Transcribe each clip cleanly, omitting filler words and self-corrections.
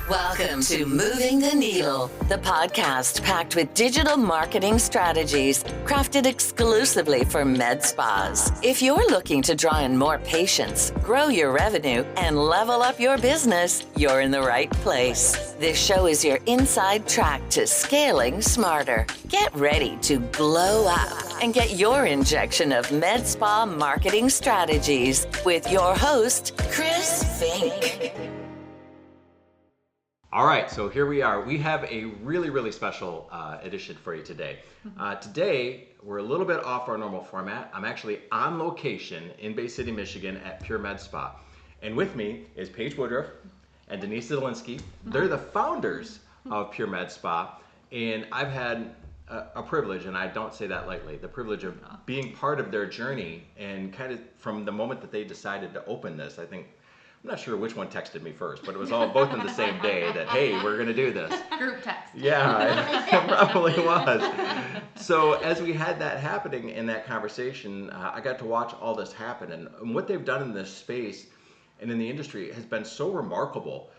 Welcome to Moving the Needle, the podcast packed with digital marketing strategies crafted exclusively for med spas. If you're looking to draw in more patients, grow your revenue, and level up your business, you're in the right place. This show is your inside track to scaling smarter. Get ready to glow up and get your injection of med spa marketing strategies with your host, Chris Fink. All right, so here we are. We have a really special edition for you today. Today, we're a little bit off our normal format. I'm actually on location in Bay City, Michigan at Pure Med Spa. And with me is Paige Woodruff and Denise Zolinski. They're the founders of Pure Med Spa. And I've had a privilege, and I don't say that lightly, the privilege of being part of their journey. And kind of from the moment that they decided to open this, I'm not sure which one texted me first, but it was all both in the same day that, hey, we're going to do this. Group text. Yeah, it probably was. So as we had that happening in that conversation, I got to watch all this happen. And what they've done in this space and in the industry has been so remarkable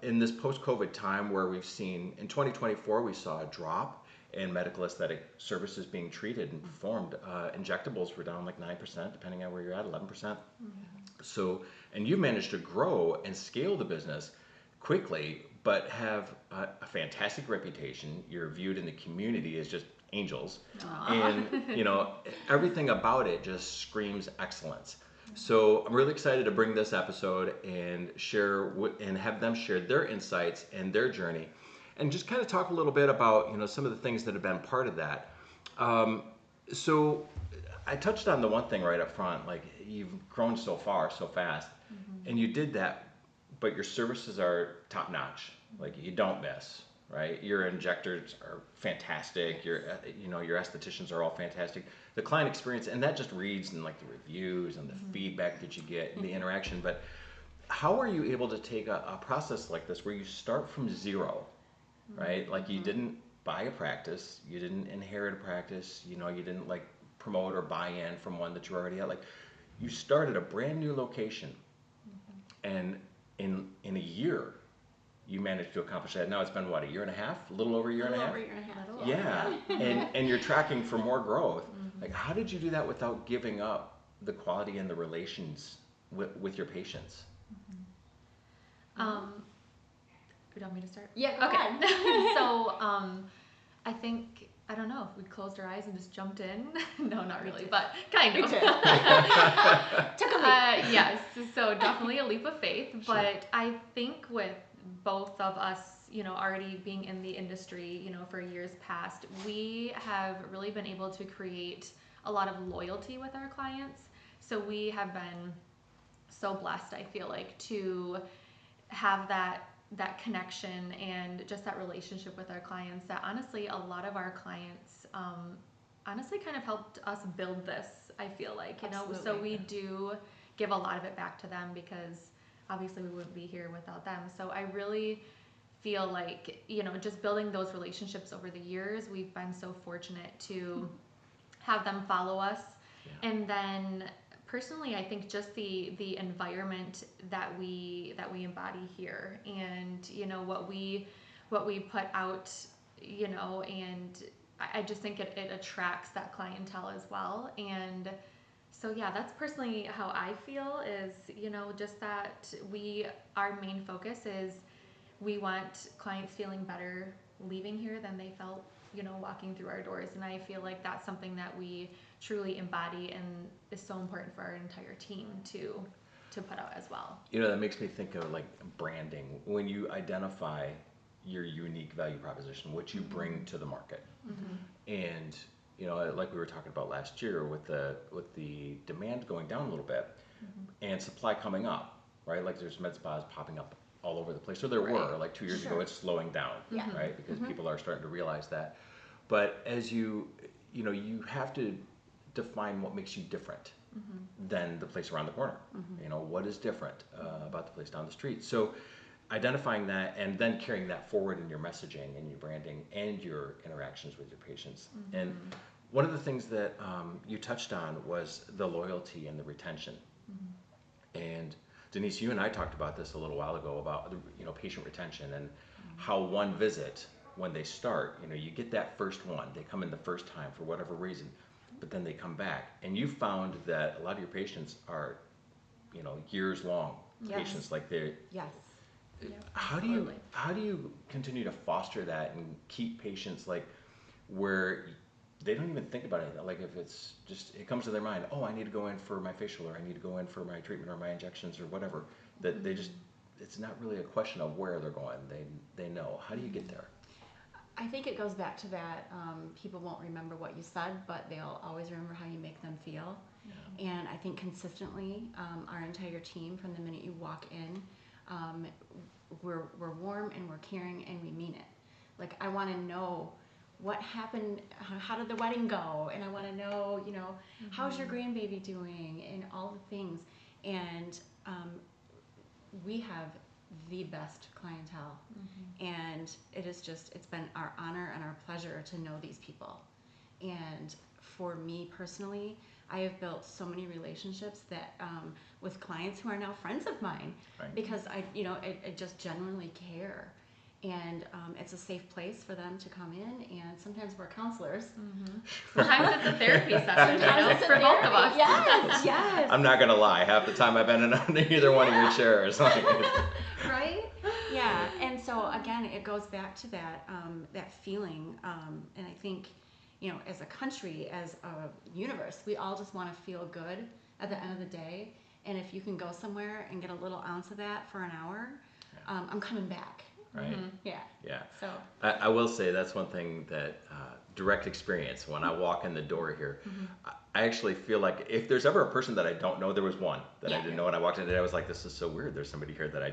in this post-COVID time where we've seen, in 2024, we saw a drop in medical aesthetic services being treated and performed. Injectables were down like 9%, depending on where you're at, 11%. So, and you managed to grow and scale the business quickly, but have a fantastic reputation. You're viewed in the community as just angels. And, you know, everything about it just screams excellence. So I'm really excited to bring this episode and share and have them share their insights and their journey, and just kind of talk a little bit about, you know, some of the things that have been part of that. So I touched on the one thing right up front, like you've grown so far, so fast, and you did that, but your services are top notch. Like you don't miss, right? Your injectors are fantastic. Your estheticians are all fantastic. The client experience, and that just reads in like the reviews and the feedback that you get and the interaction. But how are you able to take a process like this where you start from zero, right? Like you didn't buy a practice, you didn't inherit a practice, you didn't like promote or buy in from one that you already had. Like you started a brand new location, and in a year you managed to accomplish that. Now it's been what, a year and a half, a little over a year and a half. Yeah, and you're tracking for more growth. Like how did you do that without giving up the quality and the relations with your patients? You want me to start? Yeah, go on. So, I think, I don't know, if we closed our eyes and just jumped in. No, not really, but kind of. Took a leap. Yes, so definitely a leap of faith. Sure. But I think with both of us, already being in the industry, for years past, we have really been able to create a lot of loyalty with our clients. So we have been so blessed, I feel like, to have that connection and just that relationship with our clients, that honestly a lot of our clients honestly kind of helped us build this, I feel like, Absolutely. So we do give a lot of it back to them, because obviously we wouldn't be here without them. So I really feel like, just building those relationships over the years, we've been so fortunate to have them follow us. Yeah. And then personally, I think just the environment that we embody here, and what we put out, and I just think it attracts that clientele as well. And so yeah, that's personally how I feel, is just that our main focus is we want clients feeling better leaving here than they felt walking through our doors. And I feel like that's something that we truly embody and is so important for our entire team to put out as well. That makes me think of like branding. When you identify your unique value proposition, what you bring to the market. And like we were talking about last year with the demand going down a little bit and supply coming up, right? Like there's med spas popping up all over the place. So there were, like 2 years ago, it's slowing down, right? Because people are starting to realize that. But as you have to define what makes you different than the place around the corner. What is different about the place down the street? So identifying that and then carrying that forward in your messaging and your branding and your interactions with your patients. And one of the things that you touched on was the loyalty and the retention. And Denise, you and I talked about this a little while ago about patient retention and how one visit when they start, you get that first one, they come in the first time for whatever reason, but then they come back, and you found that a lot of your patients are years long patients, like they're Yes. how do you continue to foster that and keep patients like where they don't even think about anything, like if it's just it comes to their mind, oh, I need to go in for my facial, or I need to go in for my treatment or my injections or whatever, that they just, it's not really a question of where they're going, they know. How do you get there? I think it goes back to that, people won't remember what you said, but they'll always remember how you make them feel. And I think consistently, our entire team, from the minute you walk in, we're warm and we're caring and we mean it. Like, I want to know what happened, how did the wedding go, and I want to know, how's your grandbaby doing, and all the things. And we have the best clientele, and it's been our honor and our pleasure to know these people. And for me personally, I have built so many relationships that with clients who are now friends of mine, because I just genuinely care, and it's a safe place for them to come in. And sometimes we're counselors. Sometimes it's a therapy session, for both of us. Yes. I'm not gonna lie. Half the time I've been in under either one of your chairs. Right? Yeah. And so again, it goes back to that that feeling, and I think, as a country, as a universe, we all just want to feel good at the end of the day. And if you can go somewhere and get a little ounce of that for an hour, I'm coming back. Right. Yeah. So I will say that's one thing that direct experience. When I walk in the door here, I actually feel like if there's ever a person that I don't know, there was one that I didn't know when I walked in today. I was like, this is so weird. There's somebody here that I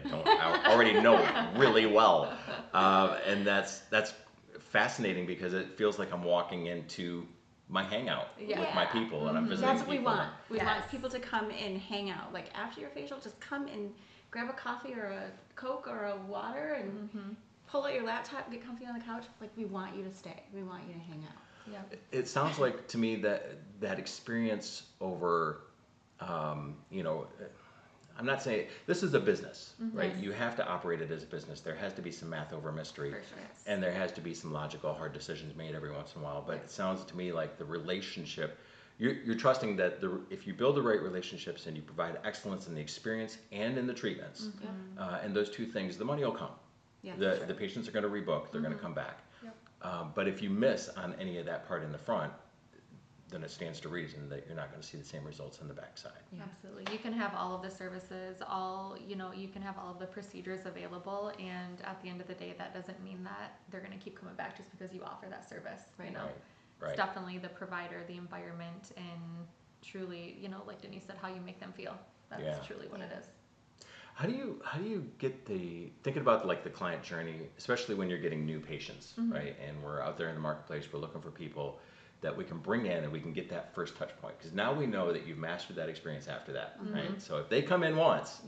already know really well, and that's fascinating, because it feels like I'm walking into my hangout with my people, and I'm visiting that's what people. we want. We want people to come and hang out. Like, after your facial, just come and grab a coffee or a Coke or a water and pull out your laptop, get comfy on the couch. Like, we want you to stay. We want you to hang out. Yeah. It sounds like to me that experience over, I'm not saying this is a business, right? You have to operate it as a business. There has to be some math over mystery, For sure. and there has to be some logical, hard decisions made every once in a while. But it sounds to me like the relationship, you're trusting that if you build the right relationships and you provide excellence in the experience and in the treatments, and those two things, the money will come. The patients are going to rebook. They're going to come back. But if you miss on any of that part in the front, then it stands to reason that you're not going to see the same results on the backside. Absolutely. You can have all of the services, you can have all of the procedures available, and at the end of the day, that doesn't mean that they're going to keep coming back just because you offer that service. Right. It's definitely the provider, the environment, and truly, like Denise said, how you make them feel. That's truly what it is. How do you get thinking about like the client journey, especially when you're getting new patients, right? And we're out there in the marketplace, we're looking for people that we can bring in and we can get that first touch point, because now we know that you've mastered that experience after that, right? So if they come in once,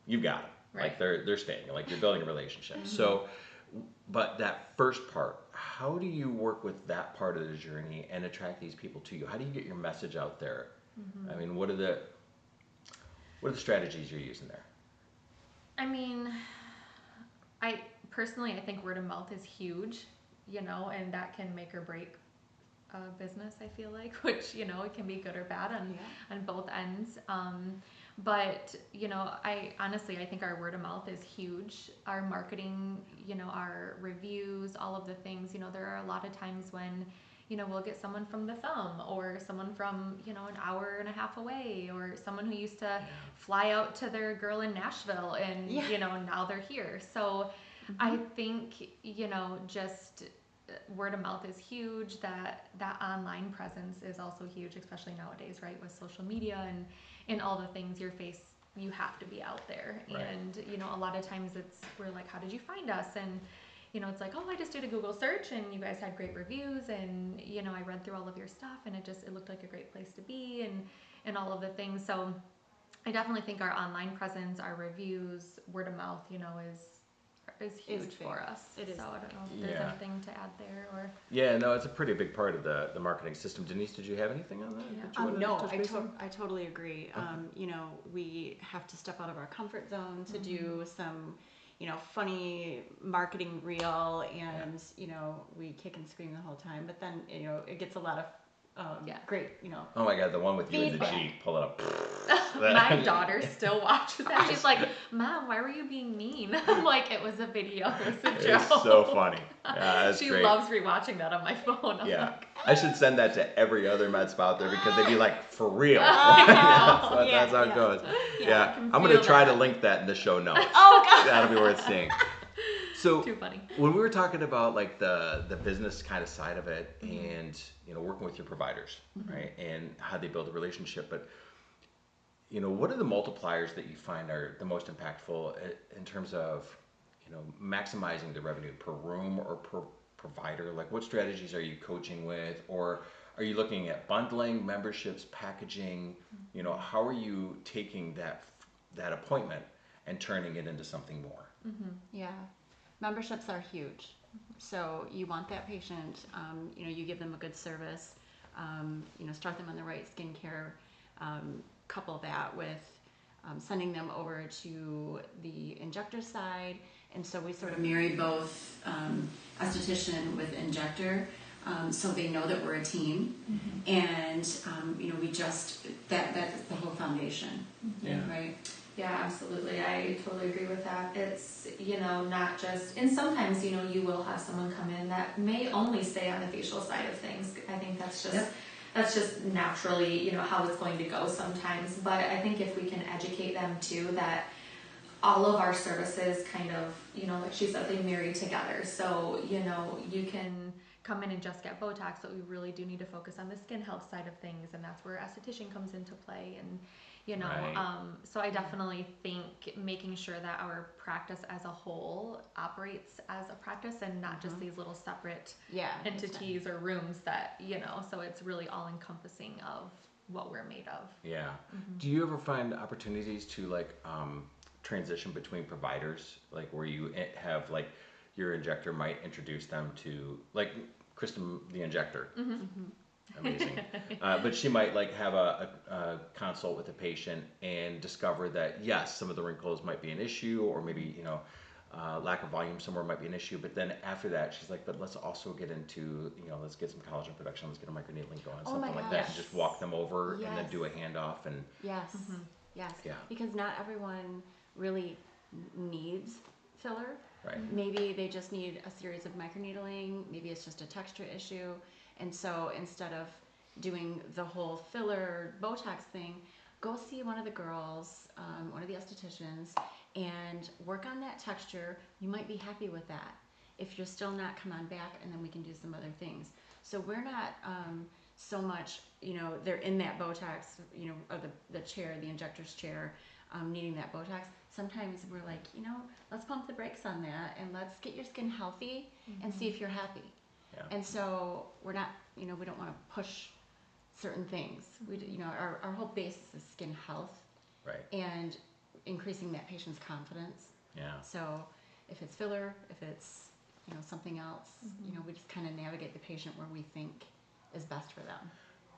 you've got them. Like they're staying, like you're building a relationship. So, but that first part, how do you work with that part of the journey and attract these people to you? How do you get your message out there? I mean, what are the strategies you're using there? I mean, I think word of mouth is huge, and that can make or break a business, I feel like, which, it can be good or bad on both ends. But, I think our word of mouth is huge. Our marketing, our reviews, all of the things, there are a lot of times when, we'll get someone from the Thumb, or someone from, an hour and a half away, or someone who used to fly out to their girl in Nashville and, now they're here. So I think, just word of mouth is huge. That online presence is also huge, especially nowadays, right? With social media and all the things, you have to be out there. And, a lot of times we're like, how did you find us? And, it's like, oh, I just did a Google search and you guys had great reviews, and, I read through all of your stuff and it looked like a great place to be, and all of the things. So I definitely think our online presence, our reviews, word of mouth, is is huge for us. It is. So I don't know if there's anything to add there or. Yeah, no, it's a pretty big part of the marketing system. Denise, did you have anything on that? Yeah. No, I totally agree. You know, we have to step out of our comfort zone to do some, you know, funny marketing reel, and you know, we kick and scream the whole time. But then, you know, it gets a lot of great, you know. Oh my God, the one with you in the feedback. Jeep, pull it up. My daughter still watches that. She's like, Mom, why were you being mean? I'm like, it was a video. It was a joke. It's so funny. Yeah, that's she great. loves rewatching that on my phone. I'm Yeah. like, I should send that to every other med spa out there because they'd be like, for real. know. That's how it goes. Yeah. can I'm going to feel try to that. link that in the show notes. Oh God. That'll be worth seeing. So too funny. when we were talking about like the business kind of side of it, and you know, working with your providers, right, and how they build a relationship, but you know, what are the multipliers that you find are the most impactful in terms of, you know, maximizing the revenue per room or per provider? Like, what strategies are you coaching with, or are you looking at bundling, memberships, packaging? You know, how are you taking that appointment and turning it into something more? Yeah, memberships are huge. So you want that patient, you know, you give them a good service, you know, start them on the right skincare, couple that with sending them over to the injector side. And so we sort of marry both esthetician with injector, so they know that we're a team. And, you know, we just, that's the whole foundation, right? Yeah, absolutely. I totally agree with that. It's, you know, not just, and sometimes, you know, you will have someone come in that may only stay on the facial side of things. I think that's just, that's just naturally, you know, how it's going to go sometimes. But I think if we can educate them too, that all of our services kind of, you know, like she said, they marry together. So, you know, you can come in and just get Botox, but we really do need to focus on the skin health side of things, and that's where esthetician comes into play. And you know, so I definitely think making sure that our practice as a whole operates as a practice and not just these little separate entities or rooms that, you know, so it's really all encompassing of what we're made of. Yeah. Do you ever find opportunities to like transition between providers, like where you have like your injector might introduce them to like Kristen the injector? Amazing. But she might like have a consult with a patient and discover that yes, some of the wrinkles might be an issue, or maybe, you know, lack of volume somewhere might be an issue. But then after that, she's like, but let's also get into, you know, let's get some collagen production, let's get a microneedling going, something like that, and just walk them over and then do a handoff. And yes, because not everyone really needs filler. Right. Maybe they just need a series of microneedling. Maybe it's just a texture issue. And so instead of doing the whole filler Botox thing, go see one of the girls, one of the estheticians, and work on that texture. You might be happy with that. If you're still not, come on back, and then we can do some other things. So we're not so much, you know, they're in that Botox, you know, or the chair, the injector's chair, needing that Botox. Sometimes we're like, you know, let's pump the brakes on that, and let's get your skin healthy and see if you're happy. And so we're not, you know, we don't want to push certain things. We, you know, our whole basis is skin health, and increasing that patient's confidence. So if it's filler, if it's, you know, something else, you know, we just kind of navigate the patient where we think is best for them.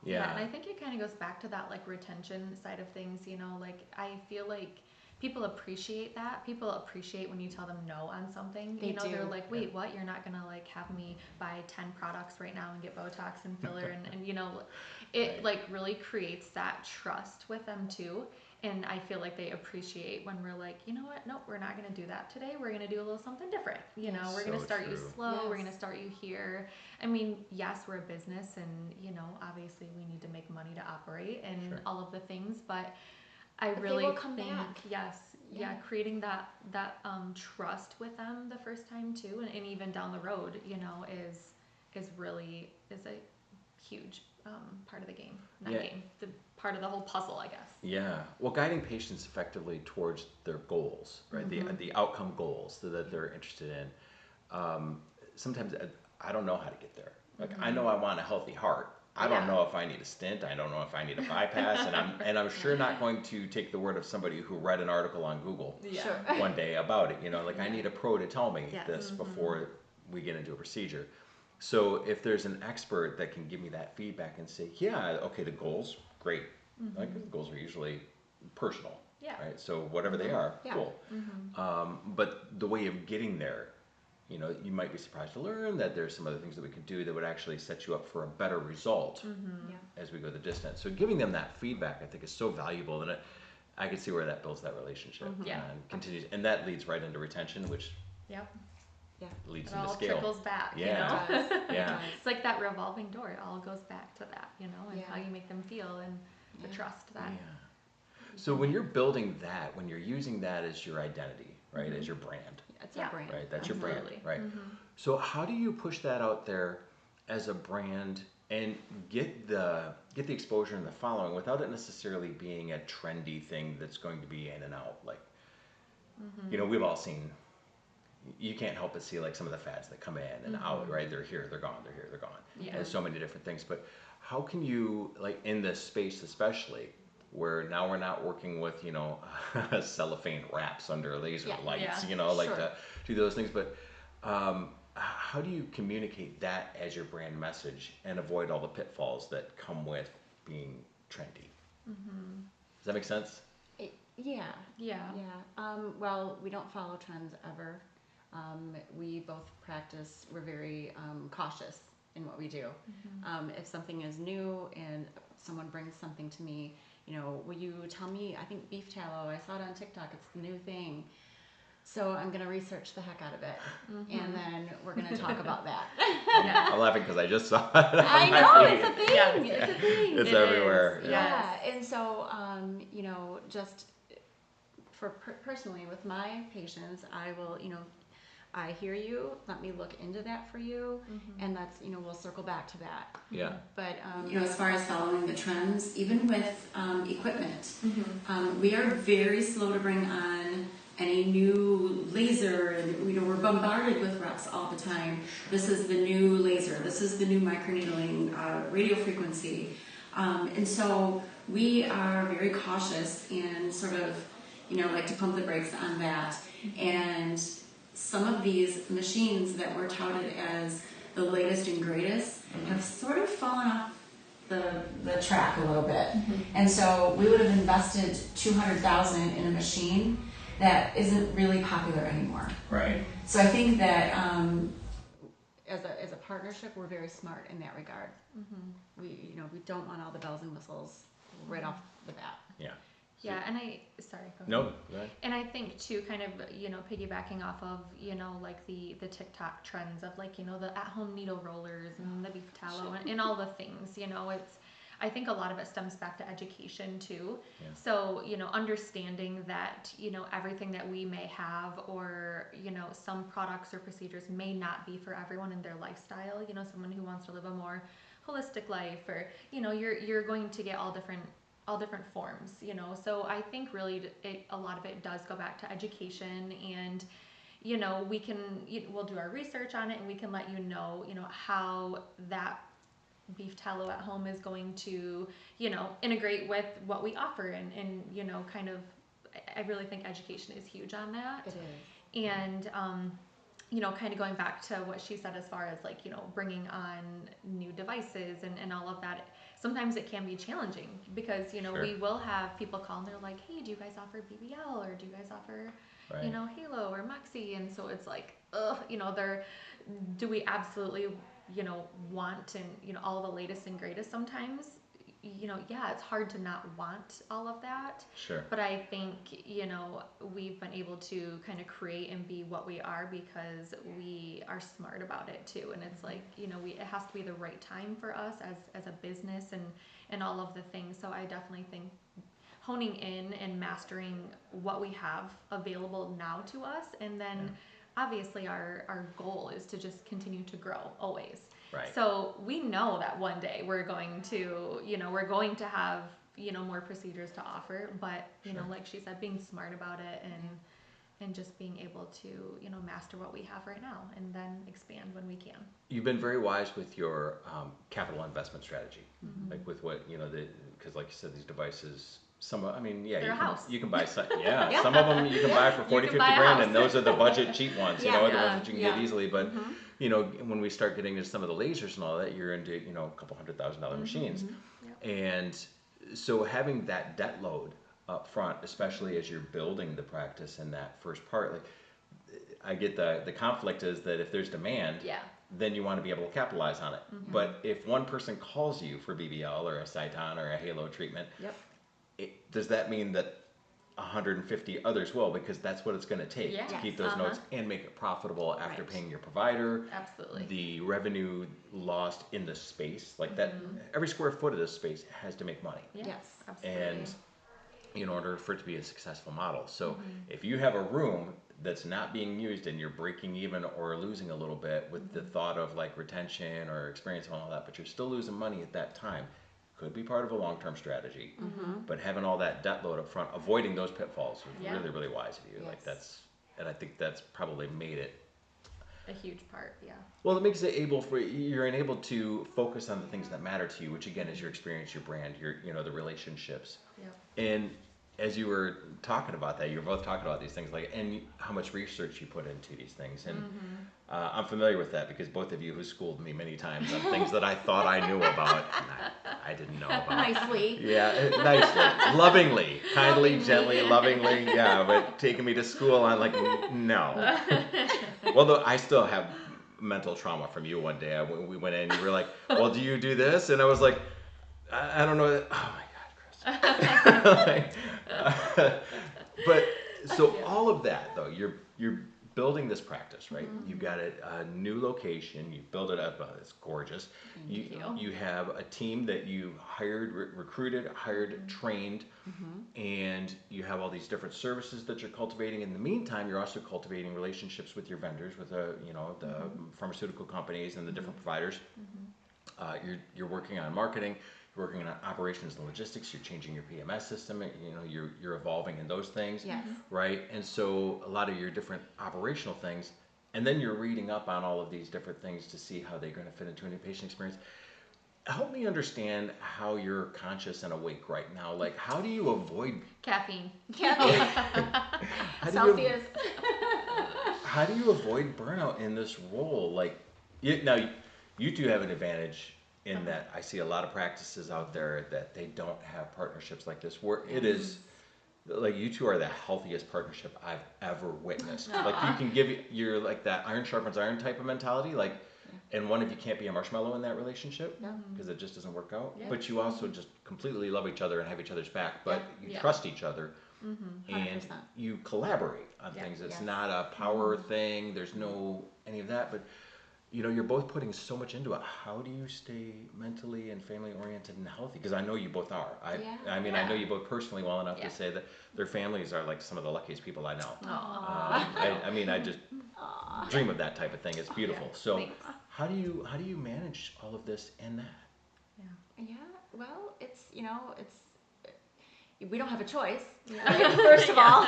Yeah, and I think it kind of goes back to that like retention side of things. You know, like I feel like people appreciate that. People appreciate when you tell them no on something. They you know, do. they're like, wait, what? You're not gonna like have me buy 10 products right now and get Botox and filler and you know, it like really creates that trust with them too. And I feel like they appreciate when we're like, you know what? Nope, we're not gonna do that today. We're gonna do a little something different. You know, we're gonna start you slow. We're gonna start you here. I mean, yes, we're a business, and you know, obviously we need to make money to operate and all of the things, but I really think, creating that trust with them the first time too, and even down the road, you know, is a huge part of the game. The part of the whole puzzle, I guess. Yeah. Well, guiding patients effectively towards their goals, right? The outcome goals that they're interested in. Sometimes I don't know how to get there. Like I know I want a healthy heart. I don't know if I need a stent. I don't know if I need a bypass, and I'm sure not going to take the word of somebody who read an article on Google one day about it. You know, like I need a pro to tell me this before we get into a procedure. So if there's an expert that can give me that feedback and say, yeah, okay, the goals, great. Like the goals are usually personal, right? So whatever they are, cool. But the way of getting there, you know, you might be surprised to learn that there's some other things that we could do that would actually set you up for a better result as we go the distance. So giving them that feedback, I think, is so valuable, and I can see where that builds that relationship and continues, and that leads right into retention, which leads into scale. It all trickles back, you know? It's like that revolving door. It all goes back to that, you know, and how you make them feel and the trust that. So when you're building that, when you're using that as your identity, right, as your brand. It's a brand. Right, that's your brand, right? So how do you push that out there as a brand and get the exposure and the following without it necessarily being a trendy thing that's going to be in and out? Like, you know, we've all seen, you can't help but see like some of the fads that come in and out, right? They're here, they're gone, they're here, they're gone. There's so many different things, but how can you, like in this space especially, where now we're not working with, you know, cellophane wraps under laser lights, you know, like to do those things. But how do you communicate that as your brand message and avoid all the pitfalls that come with being trendy? Does that make sense? Well, we don't follow trends ever. We both practice, we're very cautious in what we do. If something is new and someone brings something to me, you know, will you tell me, I think beef tallow, I saw it on TikTok, it's the new thing. So I'm going to research the heck out of it. And then we're going to talk about that. I'm laughing because I just saw it. I know, it's a thing. It's a thing. It's everywhere. And so, you know, just for personally with my patients, I will, you know, I hear you, let me look into that for you, and that's, you know, we'll circle back to that. But, you know, as far as following the trends, even with equipment, we are very slow to bring on any new laser, and, you know, we're bombarded with reps all the time. This is the new laser, this is the new microneedling, radio frequency. And so we are very cautious and sort of, you know, like to pump the brakes on that. And some of these machines that were touted as the latest and greatest have sort of fallen off the track a little bit. And so we would have invested $200,000 in a machine that isn't really popular anymore. Right. So I think that as a partnership, we're very smart in that regard. We don't want all the bells and whistles right off the bat. Yeah, and sorry, go ahead. No, go ahead. And I think too, kind of, you know, piggybacking off of, you know, like the TikTok trends of like, you know, the at-home needle rollers and the beef tallow and all the things, you know, I think a lot of it stems back to education too. So, you know, understanding that, you know, everything that we may have or, you know, some products or procedures may not be for everyone in their lifestyle, you know, someone who wants to live a more holistic life, or, you know, you're going to get all different forms, you know. So I think really a lot of it does go back to education, and, you know, we'll do our research on it and we can let you know how that beef tallow at home is going to, you know, integrate with what we offer, and you know, kind of, I really think education is huge on that. It is. And you know, kind of going back to what she said as far as like, you know, bringing on new devices and all of that, sometimes it can be challenging because, you know, we will have people call and they're like, hey, do you guys offer BBL, or do you guys offer, you know, Halo or Moxie? And so it's like, you know, do we absolutely, you know, want and, you know, all the latest and greatest sometimes? You know, yeah, it's hard to not want all of that. But I think, you know, we've been able to kind of create and be what we are because we are smart about it too. And it's like, you know, it has to be the right time for us as a business and all of the things. So I definitely think honing in and mastering what we have available now to us, and then obviously our goal is to just continue to grow always. So we know that one day we're going to have, you know, more procedures to offer, but you know, like she said, being smart about it and just being able to, master what we have right now and then expand when we can. You've been very wise with your capital investment strategy, like with what, because like you said, these devices, They're a house. You can buy some, some of them you can buy for 40, 50 grand, and those are the budget cheap ones, the ones that you can get easily. But, when we start getting into some of the lasers and all that, you're into, a couple $100,000 machines. And so having that debt load up front, especially as you're building the practice in that first part, like I get the conflict is that if there's demand, then you want to be able to capitalize on it. But if one person calls you for BBL or a Cyton or a Halo treatment, does that mean that 150 others will? Because that's what it's going to take to keep those notes and make it profitable after paying your provider. Absolutely. The revenue lost in the space, like that, every square foot of this space has to make money. Yes, absolutely. And in order for it to be a successful model. So if you have a room that's not being used and you're breaking even or losing a little bit with the thought of like retention or experience and all that, but you're still losing money at that time, could be part of a long-term strategy. But having all that debt load up front, avoiding those pitfalls was really, really wise of you. Like and I think that's probably made it a huge part. Well, it makes it you're enabled to focus on the things that matter to you, which again is your experience, your brand, your the relationships. And as you were talking about that, you were both talking about these things, like, and how much research you put into these things. And I'm familiar with that because both of you who schooled me many times on things that I thought I knew about, and I didn't know about. Nicely. Yeah, nicely, lovingly, kindly, gently, lovingly. Yeah, but taking me to school, I'm like, no. Well, though I still have mental trauma from you one day. We went in and you were like, well, do you do this? And I was like, I don't know. Oh my God, Chris. But so all of that though, you're building this practice, right? You've got a new location, you build it up, it's gorgeous. You have a team that you hired, recruited, trained, and you have all these different services that you're cultivating. In the meantime, you're also cultivating relationships with your vendors, with the pharmaceutical companies and the different providers. You're working on marketing. You're working on operations and logistics. You're changing your PMS system. You're evolving in those things, right? And so a lot of your different operational things, and then you're reading up on all of these different things to see how they're going to fit into a new patient experience. Help me understand how you're conscious and awake right now. Like, how do you avoid caffeine? Celsius. How do you avoid burnout in this role? Like, now you do have an advantage in that I see a lot of practices out there that they don't have partnerships like this, where it is like you two are the healthiest partnership I've ever witnessed. Like you can you're like that iron sharpens iron type of mentality, like, and one of you can't be a marshmallow in that relationship because it just doesn't work out. But you also just completely love each other and have each other's back, but you trust each other and you collaborate on things. It's not a power thing. There's no any of that, but you're both putting so much into it. How do you stay mentally and family oriented and healthy? Because I know you both are. I know you both personally well enough to say that their families are like some of the luckiest people I know. I just dream of that type of thing. It's beautiful. So how do you manage all of this and that? Well, it's we don't have a choice. First of all,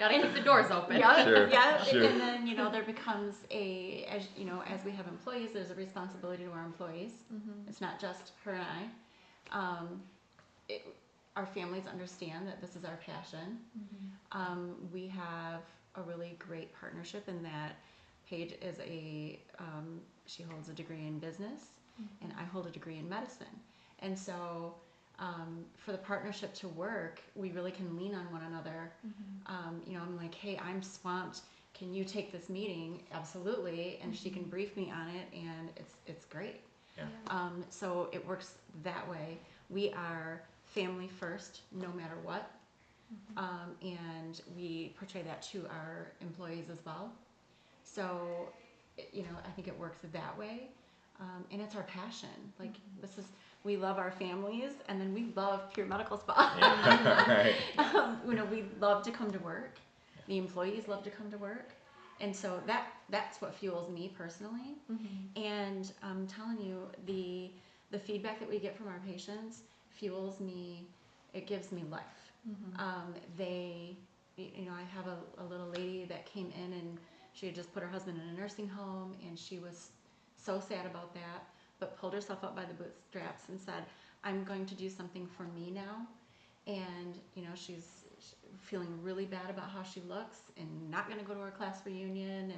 gotta keep the doors open. Sure. And then there becomes as we have employees, there's a responsibility to our employees. It's not just her and I. Our families understand that this is our passion. We have a really great partnership in that Paige is she holds a degree in business, and I hold a degree in medicine, and so. For the partnership to work, we really can lean on one another. I'm like, hey, I'm swamped. Can you take this meeting? Absolutely. And she can brief me on it, and it's great. So it works that way. We are family first, no matter what. And we portray that to our employees as well. So, I think it works that way. And it's our passion. Like, we love our families, and then we love Pure Medical Spa. We love to come to work. The employees love to come to work. And so that's what fuels me personally. And I'm telling you, the feedback that we get from our patients fuels me. It gives me life. I have a little lady that came in and she had just put her husband in a nursing home, and she was so sad about that, but pulled herself up by the bootstraps and said, I'm going to do something for me now. And, she's feeling really bad about how she looks and not going to go to her class reunion.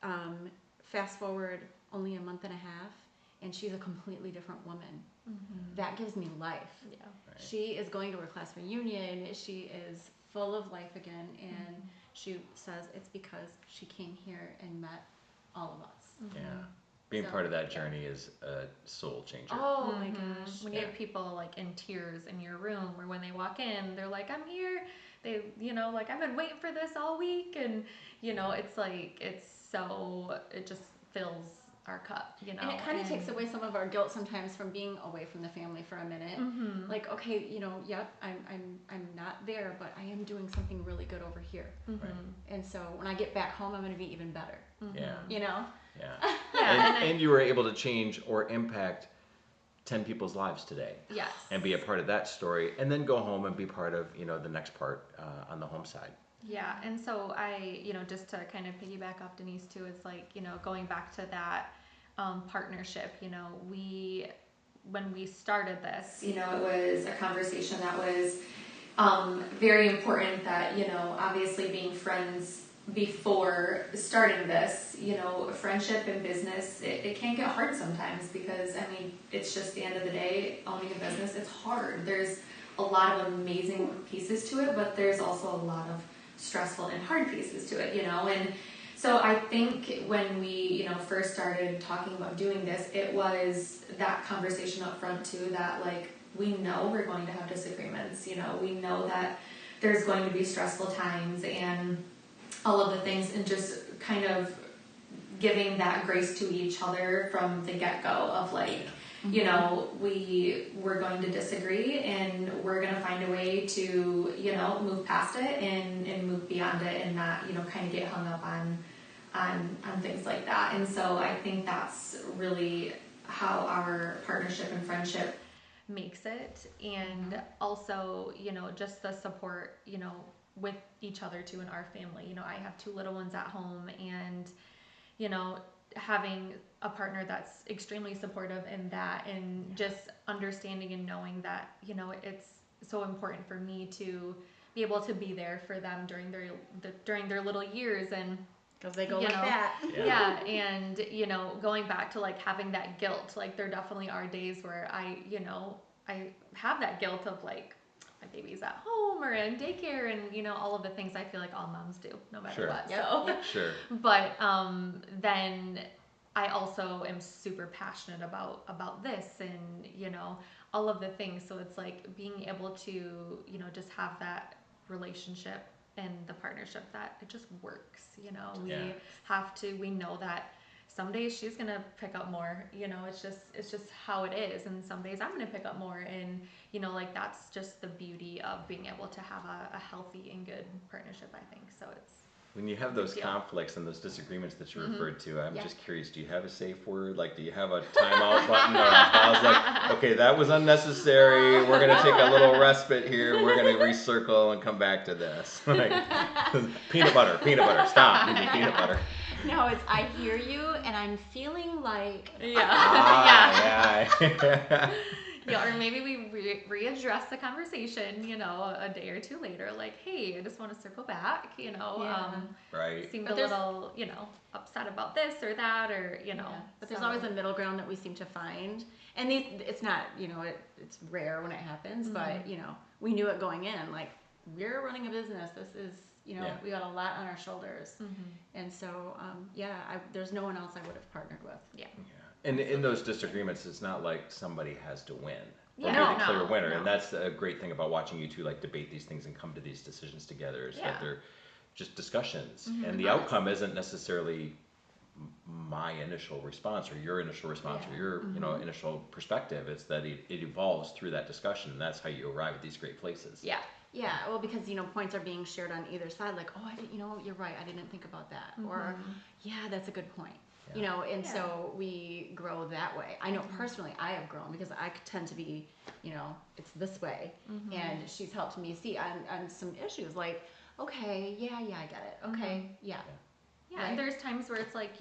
And fast forward only a month and a half, and she's a completely different woman. Mm-hmm. That gives me life. Yeah. Right. She is going to her class reunion. She is full of life again. And she says it's because she came here and met all of us. Mm-hmm. Yeah. Being part of that journey is a soul changer. Oh my gosh. When you have people like in tears in your room, or when they walk in, they're like, I'm here. They, like, I've been waiting for this all week. And, it's like, it just fills our cup, And it kind of takes away some of our guilt sometimes from being away from the family for a minute. Mm-hmm. Like, okay, yep, I'm not there, but I am doing something really good over here. Mm-hmm. Right. And so when I get back home, I'm going to be even better. Mm-hmm. Yeah. Yeah. And you were able to change or impact 10 people's lives today. Yes. And be a part of that story, and then go home and be part of, the next part on the home side. Yeah, and so I, just to kind of piggyback off Denise too, it's like, going back to that partnership, when we started this, it was a conversation that was very important, that, obviously being friends before starting this, friendship and business, it can get hard sometimes, because, it's just the end of the day, owning a business, it's hard. There's a lot of amazing pieces to it, but there's also a lot of stressful and hard pieces to it, and so I think when we, first started talking about doing this, it was that conversation up front too, that like, we know we're going to have disagreements, we know that there's going to be stressful times and all of the things, and just kind of giving that grace to each other from the get-go of like, we're going to disagree, and we're going to find a way to, move past it and move beyond it, and not, kind of get hung up on things like that. And so I think that's really how our partnership and friendship makes it. And also, just the support, with each other too in our family. I have 2 little ones at home, and, having a partner that's extremely supportive in that, and just understanding and knowing that, it's so important for me to be able to be there for them during their little years, and because they go like that. Yeah. And, going back to like having that guilt, like there definitely are days where I have that guilt of like, my baby's at home or in daycare, and, all of the things I feel like all moms do, no matter what. Yep. So, Sure. But, then I also am super passionate about this, and, all of the things. So it's like being able to, just have that relationship and the partnership that it just works, we know that some days she's going to pick up more, it's just how it is. And some days I'm going to pick up more, and, like that's just the beauty of being able to have a healthy and good partnership, I think. So it's, when you have those conflicts and those disagreements that you referred to, I'm just curious, do you have a safe word? Like, do you have a timeout button or a pause? Like, okay, that was unnecessary. We're going to take a little respite here. We're going to recircle and come back to this. Like, peanut butter, stop. Peanut butter. No, it's I hear you, and I'm feeling like... Yeah. Yeah, or maybe we readdress the conversation, a day or 2 later, like, hey, I just want to circle back, right. Seemed a little, upset about this or that, or, But there's always a middle ground that we seem to find. And it's not, it's rare when it happens, but, we knew it going in, like, we're running a business. This is, we got a lot on our shoulders. Mm-hmm. And so, there's no one else I would have partnered with. Yeah. And in those disagreements, it's not like somebody has to win or Yeah. be the clear No, winner. no. And that's a great thing about watching you two like debate these things and come to these decisions together, is that they're just discussions. Mm-hmm. And the outcome isn't necessarily my initial response or your initial response or your initial perspective. It's that it evolves through that discussion, and that's how you arrive at these great places. Yeah. Yeah, well, because, points are being shared on either side, like, oh, I didn't, you're right, I didn't think about that. Mm-hmm. Or, yeah, that's a good point. Yeah. So we grow that way. I know personally I have grown because I tend to be, it's this way. Mm-hmm. And she's helped me see on some issues. Like, okay, yeah, I get it. Okay, yeah. Yeah, Right. and there's times where it's like,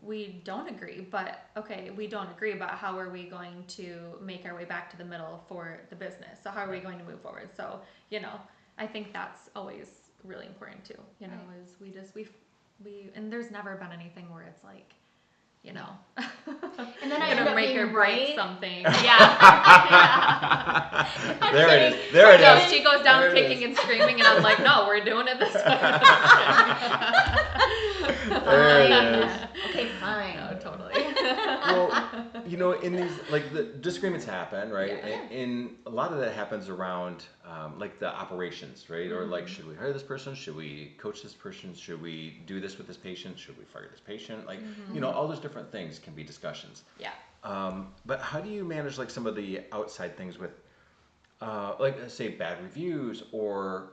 we don't agree, but okay, we don't agree, but how are we going to make our way back to the middle for the business? So how are we going to move forward? So, I think that's always really important too, Right. is we and there's never been anything where it's like, And then I gonna end up make or being break right. something. There it is. kidding. There it So is. she goes down There it kicking is. and screaming, and I'm like, no, we're doing it this way. There it is. Okay, fine. No, totally. Well, in these, like, the disagreements happen, right? Yeah. And a lot of that happens around, like, the operations, right? Or like, should we hire this person? Should we coach this person? Should we do this with this patient? Should we fire this patient? Like, all those different things can be discussions. Yeah. But how do you manage, like, some of the outside things with, like, say, bad reviews or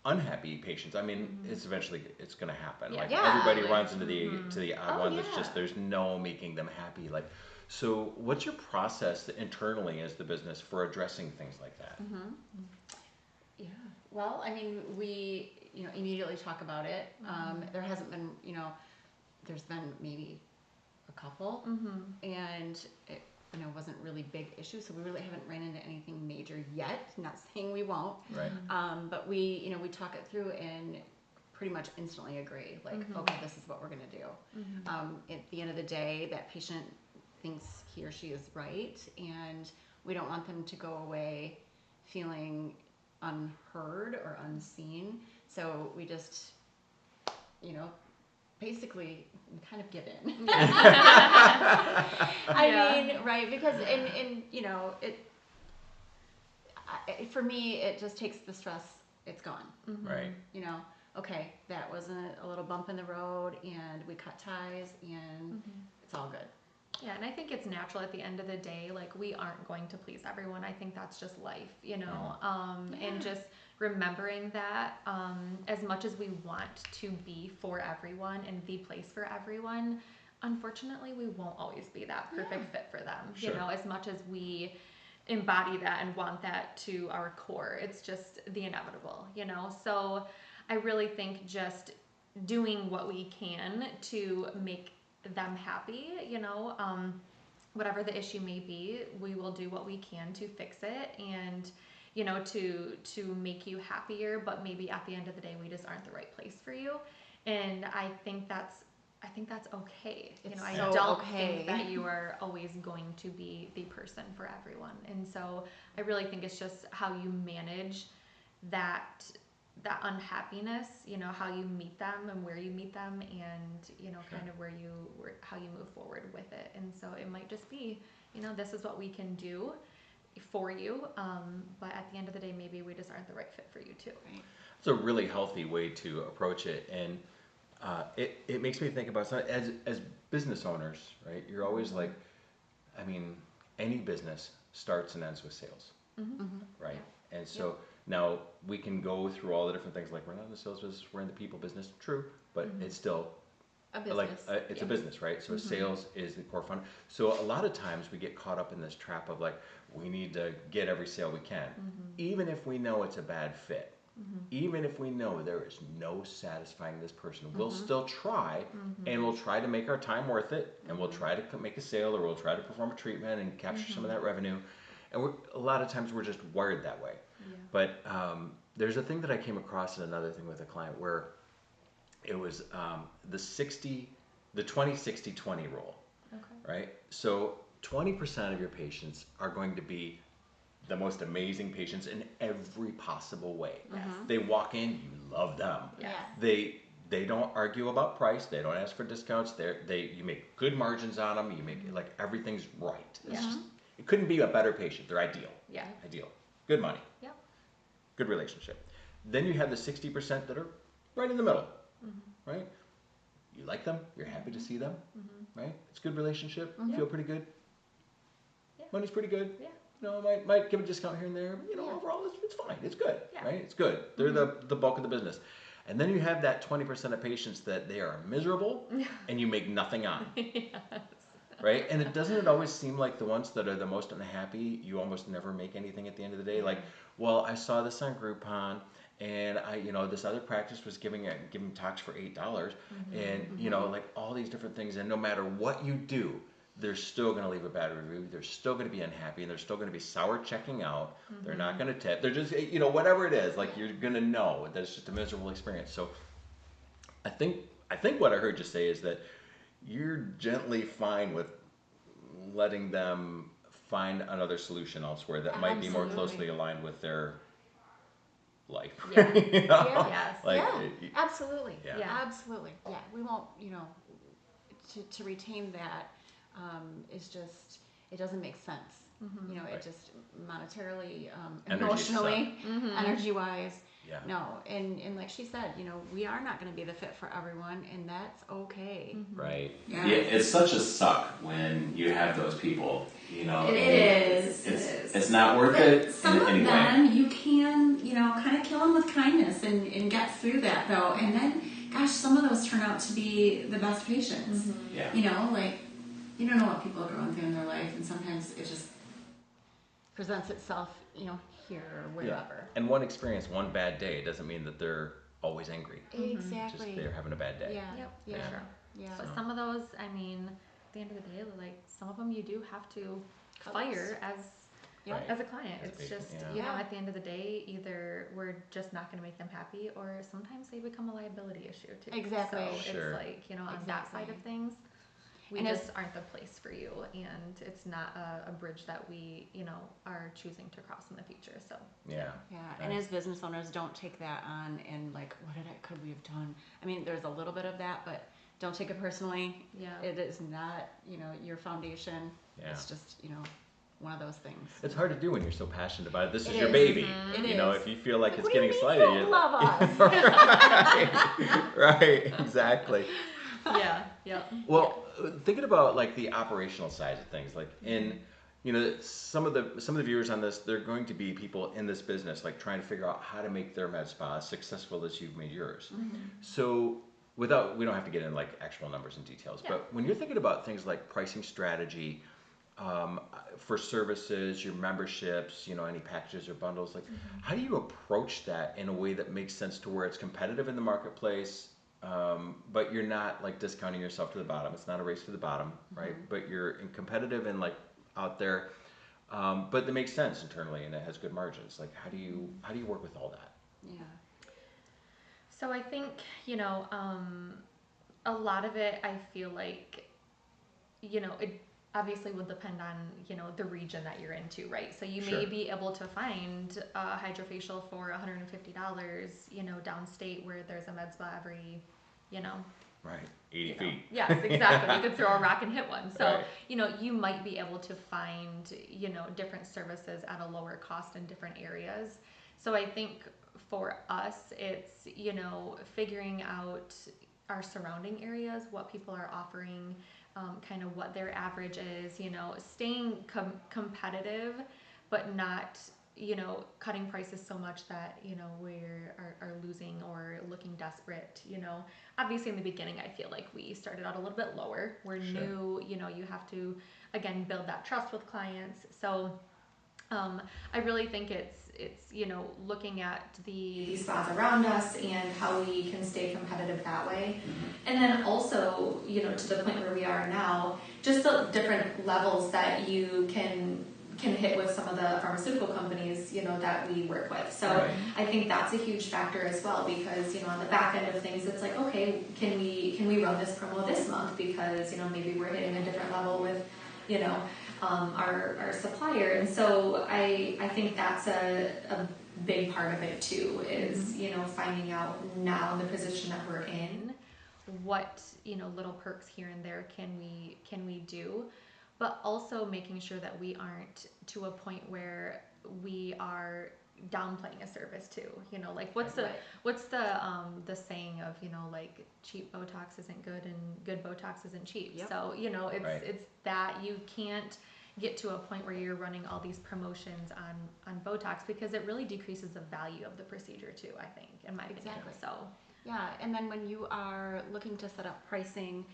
unhappy patients? I mean, it's eventually going to happen. Yeah. Like, Yeah. everybody runs into the odd Oh, one that's yeah. just there's no making them happy. Like, so what's your process internally as the business for addressing things like that? Yeah. Well, I mean, we, immediately talk about it. There hasn't been, there's been maybe a couple, and it, wasn't really big issues. So we really haven't ran into anything major yet. Not saying we won't. Right. But we, we talk it through and pretty much instantly agree. Like, okay, this is what we're gonna do. At the end of the day, that patient thinks he or she is right, and we don't want them to go away feeling unheard or unseen. So we just, basically kind of give in. I mean, right? Because for me, it just takes the stress. It's gone. Right. Okay, that was a little bump in the road, and we cut ties, and it's all good. Yeah, and I think it's natural at the end of the day. Like, we aren't going to please everyone. I think that's just life, and just remembering that as much as we want to be for everyone and the place for everyone, unfortunately, we won't always be that perfect fit for them. Sure. As much as we embody that and want that to our core, it's just the inevitable, So I really think just doing what we can to make them happy, whatever the issue may be, we will do what we can to fix it and, to make you happier, but maybe at the end of the day, we just aren't the right place for you. And I think that's okay. It's I so don't okay. think that you are always going to be the person for everyone. And so I really think it's just how you manage that unhappiness, how you meet them and where you meet them, and kind of how you move forward with it. And so it might just be, this is what we can do for you, but at the end of the day, maybe we just aren't the right fit for you too. Right. It's a really healthy way to approach it, and it makes me think about something as business owners, right? You're always like, I mean, any business starts and ends with sales, right? Yeah. And so now we can go through all the different things, like, we're not in the sales business, we're in the people business. True, but it's still A business. like it's a business, right? So sales is the core fund. So a lot of times we get caught up in this trap of, like, we need to get every sale we can, even if we know it's a bad fit. Even if we know there is no satisfying this person, we'll still try, and we'll try to make our time worth it, and we'll try to make a sale, or we'll try to perform a treatment and capture some of that revenue. And a lot of times we're just wired that way. Yeah. But there's a thing that I came across in another thing with a client where it was the 20-60-20 rule, right? So 20% of your patients are going to be the most amazing patients in every possible way. Yes. They walk in, you love them. Yeah. They don't argue about price. They don't ask for discounts. You make good margins on them. You make like everything's right. It's just, it couldn't be a better patient. They're ideal. Yeah. Ideal. Good money. Yep. Good relationship. Then you have the 60% that are right in the middle, right? You like them. You're happy to see them, right? It's a good relationship. You feel pretty good. Yeah. Money's pretty good. Yeah. Might give a discount here and there, but overall it's fine. It's good, Yeah. right? It's good. They're the bulk of the business. And then you have that 20% of patients that they are miserable and you make nothing on. Yes. Right? And doesn't it always seem like the ones that are the most unhappy, you almost never make anything at the end of the day? Like, well, I saw this on Groupon, and this other practice was giving talks for $8, and like all these different things, and no matter what you do, they're still going to leave a bad review. They're still going to be unhappy, and they're still going to be sour checking out. They're not going to tip. They're just, whatever it is, like you're going to know that it's just a miserable experience. So I think what I heard you say is that you're gently fine with letting them find another solution elsewhere that might be more closely aligned with their life. Yeah. Yes. Absolutely. Yeah. Absolutely. Yeah. We won't, to retain that is just, it doesn't make sense. It just monetarily, emotionally, energy-wise. Yeah. No, and like she said, we are not going to be the fit for everyone, and that's okay. Right. Yeah. It's such a suck when you have those people, It is. It's not worth it Some in of any way. them you can, kind of kill them with kindness and get through that though. And then, gosh, some of those turn out to be the best patients. Yeah. You don't know what people are going through in their life, and sometimes it just Presents itself, here or wherever. And one experience, one bad day doesn't mean that they're always angry. Exactly. Just they're having a bad day. Yeah. Yep, Yeah. for sure. Yeah. But some of those, at the end of the day, like some of them you do have to fire as Right. as a client. As a It's patient, just, yeah. at the end of the day, either we're just not going to make them happy, or sometimes they become a liability issue too. Exactly. So Sure. it's like, on that side of things, we And just aren't the place for you, and it's not a bridge that we, are choosing to cross in the future. So Yeah. Yeah, and Nice. as business owners, don't take that on and like, could we have done? I mean, there's a little bit of that, but don't take it personally. yeah. It is not, your foundation. Yeah. It's just, one of those things. It's hard to do when you're so passionate about it. This It is your is. baby. It If is. you feel like it's What do you getting mean slighted, you don't love us? right, exactly. Yeah. Yeah. Well, thinking about like the operational side of things, like some of the viewers on this, they're going to be people in this business, like trying to figure out how to make their med spa as successful as you've made yours. So we don't have to get in like actual numbers and details, but when you're thinking about things like pricing strategy, for services, your memberships, any packages or bundles, like how do you approach that in a way that makes sense to where it's competitive in the marketplace, but you're not like discounting yourself to the bottom. It's not a race to the bottom, right? But you're competitive and like out there, but it makes sense internally and it has good margins. Like how do you work with all that? Yeah. So I think, a lot of it, I feel like, it obviously will depend on, the region that you're into, right? So you may be able to find a hydrofacial for $150, downstate where there's a med spa every, Right, 80 feet. Yes, exactly. You could throw a rock and hit one. So, Right. You might be able to find, different services at a lower cost in different areas. So I think for us, it's, figuring out our surrounding areas, what people are offering, kind of what their average is, staying competitive, but not, cutting prices so much that, we are losing or looking desperate, Obviously in the beginning, I feel like we started out a little bit lower. We're new, you have to, again, build that trust with clients. So I really think it's looking at these spots around us and how we can stay competitive that way. And then also, to the point where we are now, just the different levels that you can hit with some of the pharmaceutical companies, that we work with. So Right. I think that's a huge factor as well, because, on the back end of things, it's like, okay, can we run this promo this month? Because, maybe we're hitting a different level with, our supplier. And so I think that's a big part of it too, is, finding out now in the position that we're in, what, little perks here and there can we do, but also making sure that we aren't to a point where we are downplaying a service too. Like what's the saying of, like cheap Botox isn't good and good Botox isn't cheap. Yep. So, it's Right. it's that you can't get to a point where you're running all these promotions on Botox, because it really decreases the value of the procedure too, I think, in my opinion. Exactly. So Yeah, and then when you are looking to set up pricing,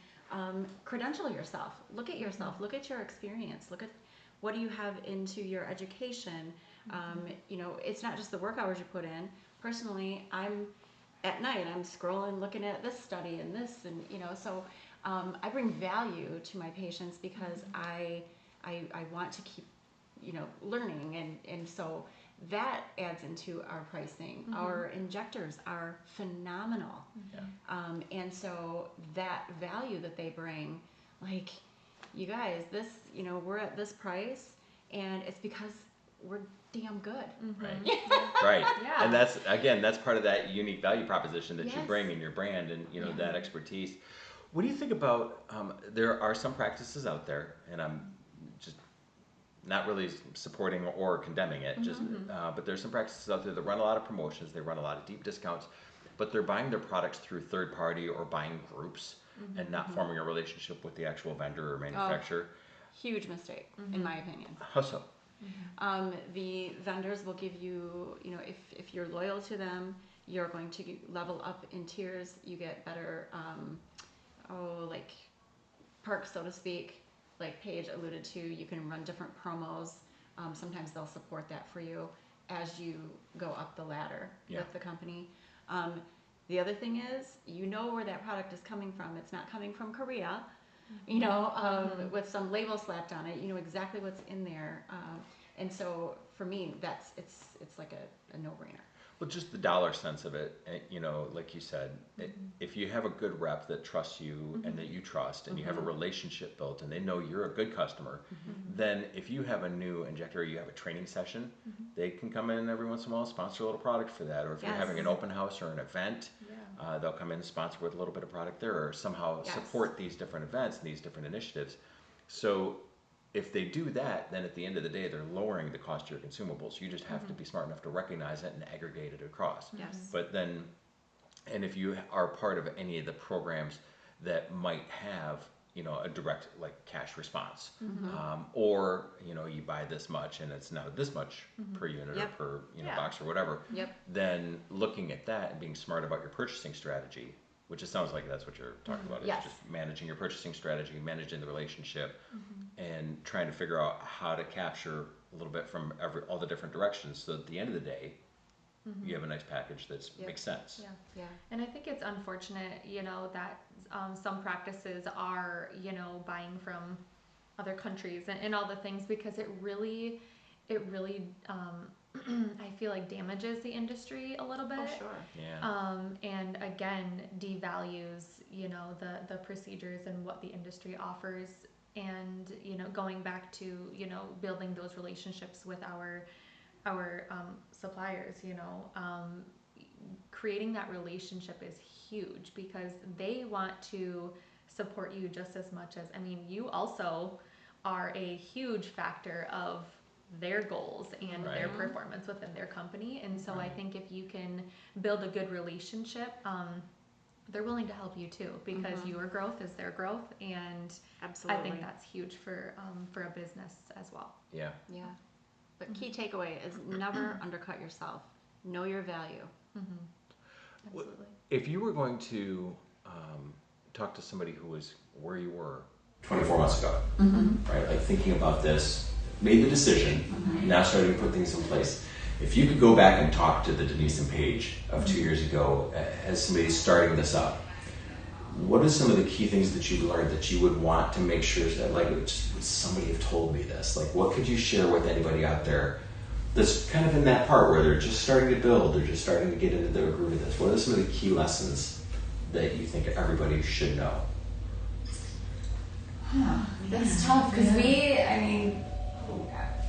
credential yourself. Look at yourself. Look at your experience. Look at what do you have into your education. It's not just the work hours you put in, personally, I'm at night, I'm scrolling, looking at this study and this, and so I bring value to my patients because I want to keep learning, and so that adds into our pricing. Our injectors are phenomenal, and so that value that they bring, like, you guys, this we're at this price, and it's because we're damn good. Right. Yeah. And that's part of that unique value proposition that you Yes. bring in your brand, and that expertise. What do you think about there are some practices out there, and I'm just not really supporting or condemning it, but there's some practices out there that run a lot of promotions, they run a lot of deep discounts, but they're buying their products through third party or buying groups and not forming a relationship with the actual vendor or manufacturer. Huge mistake, in my opinion. How so? The vendors will give you, if you're loyal to them, you're going to level up in tiers. You get better, like perks, so to speak. Like Paige alluded to, you can run different promos. Sometimes they'll support that for you as you go up the ladder with the company. The other thing is, where that product is coming from. It's not coming from Korea, with some label slapped on it. You know exactly what's in there. And so for me, it's like a no-brainer. Well, just the dollar sense of it, like you said, if you have a good rep that trusts you and that you trust, and you have a relationship built, and they know you're a good customer, then if you have a new injector, or you have a training session, they can come in every once in a while, sponsor a little product for that. Or if you're having an open house or an event, they'll come in and sponsor with a little bit of product there, or somehow support these different events and these different initiatives. So if they do that, then at the end of the day, they're lowering the cost of your consumables. You just have to be smart enough to recognize it and aggregate it across. Yes. But then, and if you are part of any of the programs that might have, a direct cash response, or you buy this much and it's now this much per unit or per box or whatever, then looking at that and being smart about your purchasing strategy, which it sounds like that's what you're talking about, is just managing your purchasing strategy, managing the relationship, and trying to figure out how to capture a little bit from all the different directions, so at the end of the day, you have a nice package that makes sense. Yeah. And I think it's unfortunate, that some practices are, buying from other countries and all the things, because it really I feel like damages the industry a little bit. Oh, sure. Yeah. And again, devalues, the procedures and what the industry offers. And, going back to, building those relationships with our suppliers, creating that relationship is huge, because they want to support you just as much as, you also are a huge factor of their goals and their performance within their company. And so I think if you can build a good relationship, they're willing to help you too, because your growth is their growth, and Absolutely. I think that's huge for a business as well. Yeah. Yeah. But key takeaway is never undercut yourself. Know your value. Absolutely. If you were going to talk to somebody who was where you were 24 months ago, right? Like thinking about this, made the decision, now starting to put things in place. If you could go back and talk to the Denise and Paige of 2 years ago, as somebody starting this up, what are some of the key things that you've learned that you would want to make sure that, would somebody have told me this? What could you share with anybody out there that's kind of in that part where they're just starting to build, they're just starting to get into the groove of this? What are some of the key lessons that you think everybody should know? That's tough, because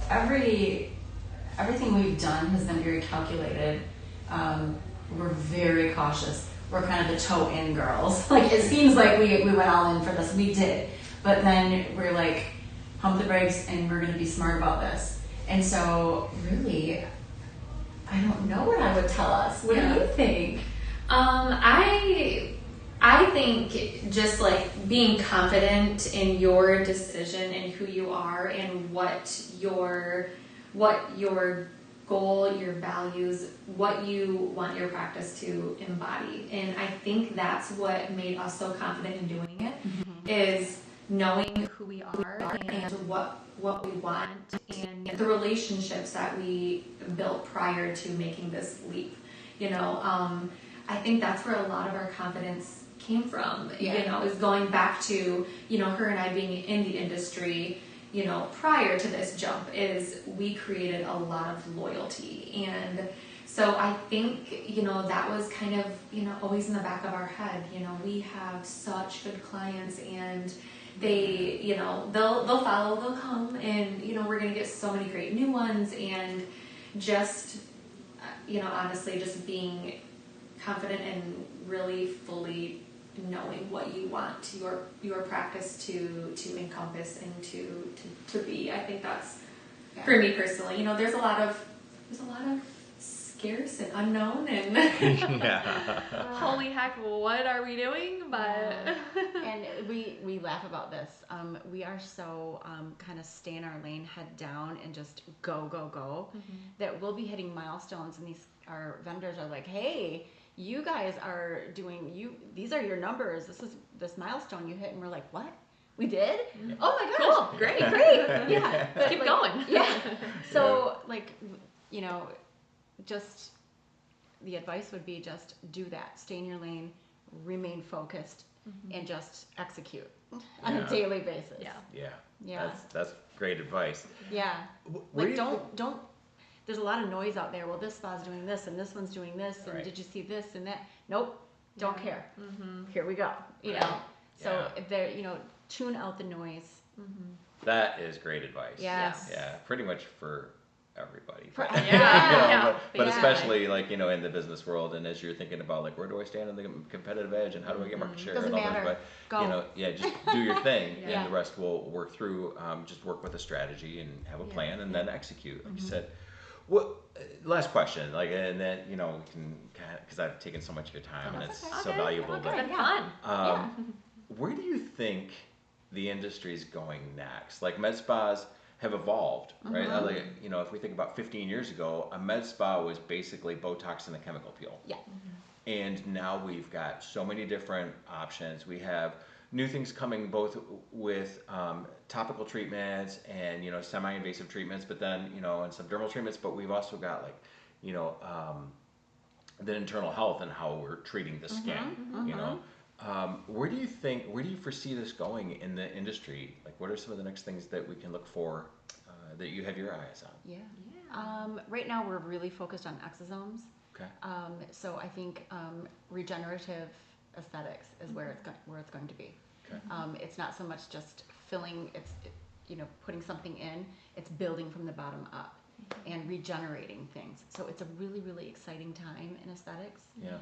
everything we've done has been very calculated. We're very cautious. We're kind of the toe-in girls. It seems like we went all in for this. We did. But then we're like, pump the brakes, and we're going to be smart about this. And so, really, I don't know what I would tell us. What do you think? I think just being confident in your decision and who you are and what your goal, your values, what you want your practice to embody. And I think that's what made us so confident in doing it, is knowing who we are and what we want, and the relationships that we built prior to making this leap. I think that's where a lot of our confidence came from, Yeah. is going back to, her and I being in the industry, prior to this jump, is we created a lot of loyalty. And so I think, that was kind of, always in the back of our head. We have such good clients, and they, they'll follow, they'll come, and, we're going to get so many great new ones. And just, honestly, just being confident and really fully knowing what you want your practice to encompass and to be. I think that's, for me personally, there's a lot of scarce and unknown and holy heck, what are we doing? But and we laugh about this. We are so kind of stay in our lane, head down, and just go that we'll be hitting milestones, and our vendors are like, hey, you guys are doing these are your numbers, this milestone you hit, and we're like, what? We did? Yeah. Oh my gosh, cool. Great. Yeah. But keep going. Yeah. So just the advice would be just do that. Stay in your lane, remain focused, and just execute on a daily basis. Yeah. That's great advice. Yeah. Don't there's a lot of noise out there. Well, this spa's doing this, and this one's doing this, and did you see this and that? Nope, don't care. Here we go. So there, tune out the noise. That is great advice. Yes. Yeah, pretty much for everybody. But especially in the business world, and as you're thinking about where do I stand on the competitive edge, and how do I get market share, Doesn't and all matter. that. Go. Just do your thing, and the rest will work through. Just work with a strategy and have a plan, and then execute. Like you said. Last question, and then we can because I've taken so much of your time, and it's so valuable. It's been fun. Where do you think the industry is going next? Med spas have evolved, right? If we think about 15 years ago, a med spa was basically Botox and a chemical peel. Yeah. And now we've got so many different options. We have new things coming both with topical treatments and semi-invasive treatments, but then and some dermal treatments. But we've also got the internal health and how we're treating the skin. Where do you foresee this going in the industry? What are some of the next things that we can look for that you have your eyes on? Yeah. Right now we're really focused on exosomes. Okay. So I think regenerative aesthetics is where it's going to be. Okay. It's not so much just filling. It's putting something in. It's building from the bottom up and regenerating things. So it's a really, really exciting time in aesthetics. Yeah.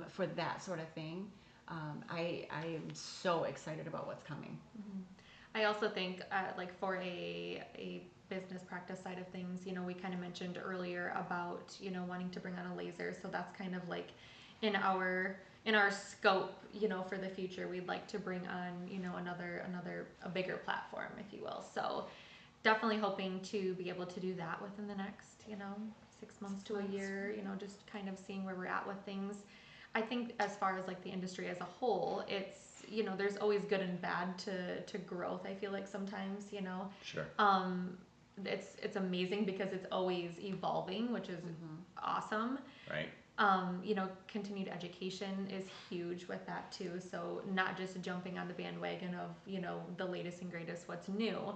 For that sort of thing. I am so excited about what's coming. I also think for a business practice side of things, we kind of mentioned earlier about wanting to bring on a laser. So that's kind of in our scope, for the future, we'd like to bring on a bigger platform, if you will. So definitely hoping to be able to do that within the next 6 months to a year, just kind of seeing where we're at with things. I think as far as the industry as a whole, it's there's always good and bad to growth. I feel like sometimes Sure. It's amazing because it's always evolving, which is awesome. Right. Continued education is huge with that too. So not just jumping on the bandwagon of, the latest and greatest, what's new,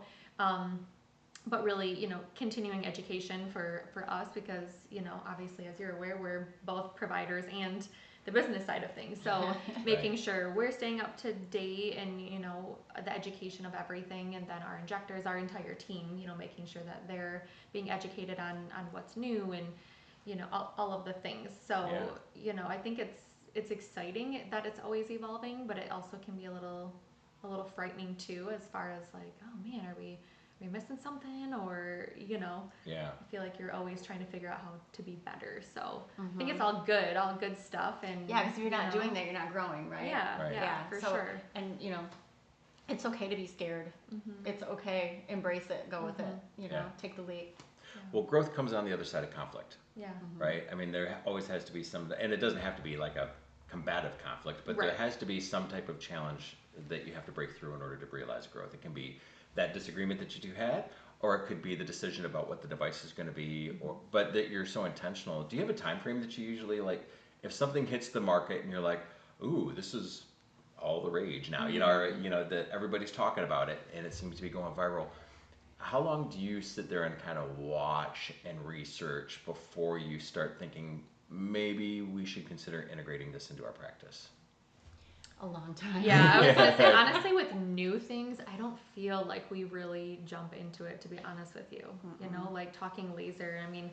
but really, continuing education for us because, obviously, as you're aware, we're both providers and the business side of things. So making sure we're staying up to date and, the education of everything. And then our injectors, our entire team, making sure that they're being educated on what's new and, all of the things. So, I think it's exciting that it's always evolving, but it also can be a little frightening too, as far as oh man, are we missing something? Or, I feel like you're always trying to figure out how to be better. So I think it's all good stuff. And because if you're not doing that, you're not growing, right? Yeah, for sure. And it's okay to be scared. It's okay, embrace it, go with it. Take the leap. Well, growth comes on the other side of conflict. Yeah. Right? I mean, there always has to be some, and it doesn't have to be a combative conflict, but there has to be some type of challenge that you have to break through in order to realize growth. It can be that disagreement that you two had, or it could be the decision about what the device is going to be, but that you're so intentional. Do you have a time frame that you usually like, if something hits the market and you're like, ooh, this is all the rage now, that everybody's talking about it and it seems to be going viral. How long do you sit there and kind of watch and research before you start thinking, maybe we should consider integrating this into our practice? A long time. Yeah, I was gonna say, honestly, with new things, I don't feel like we really jump into it, to be honest with you. Like talking laser, I mean,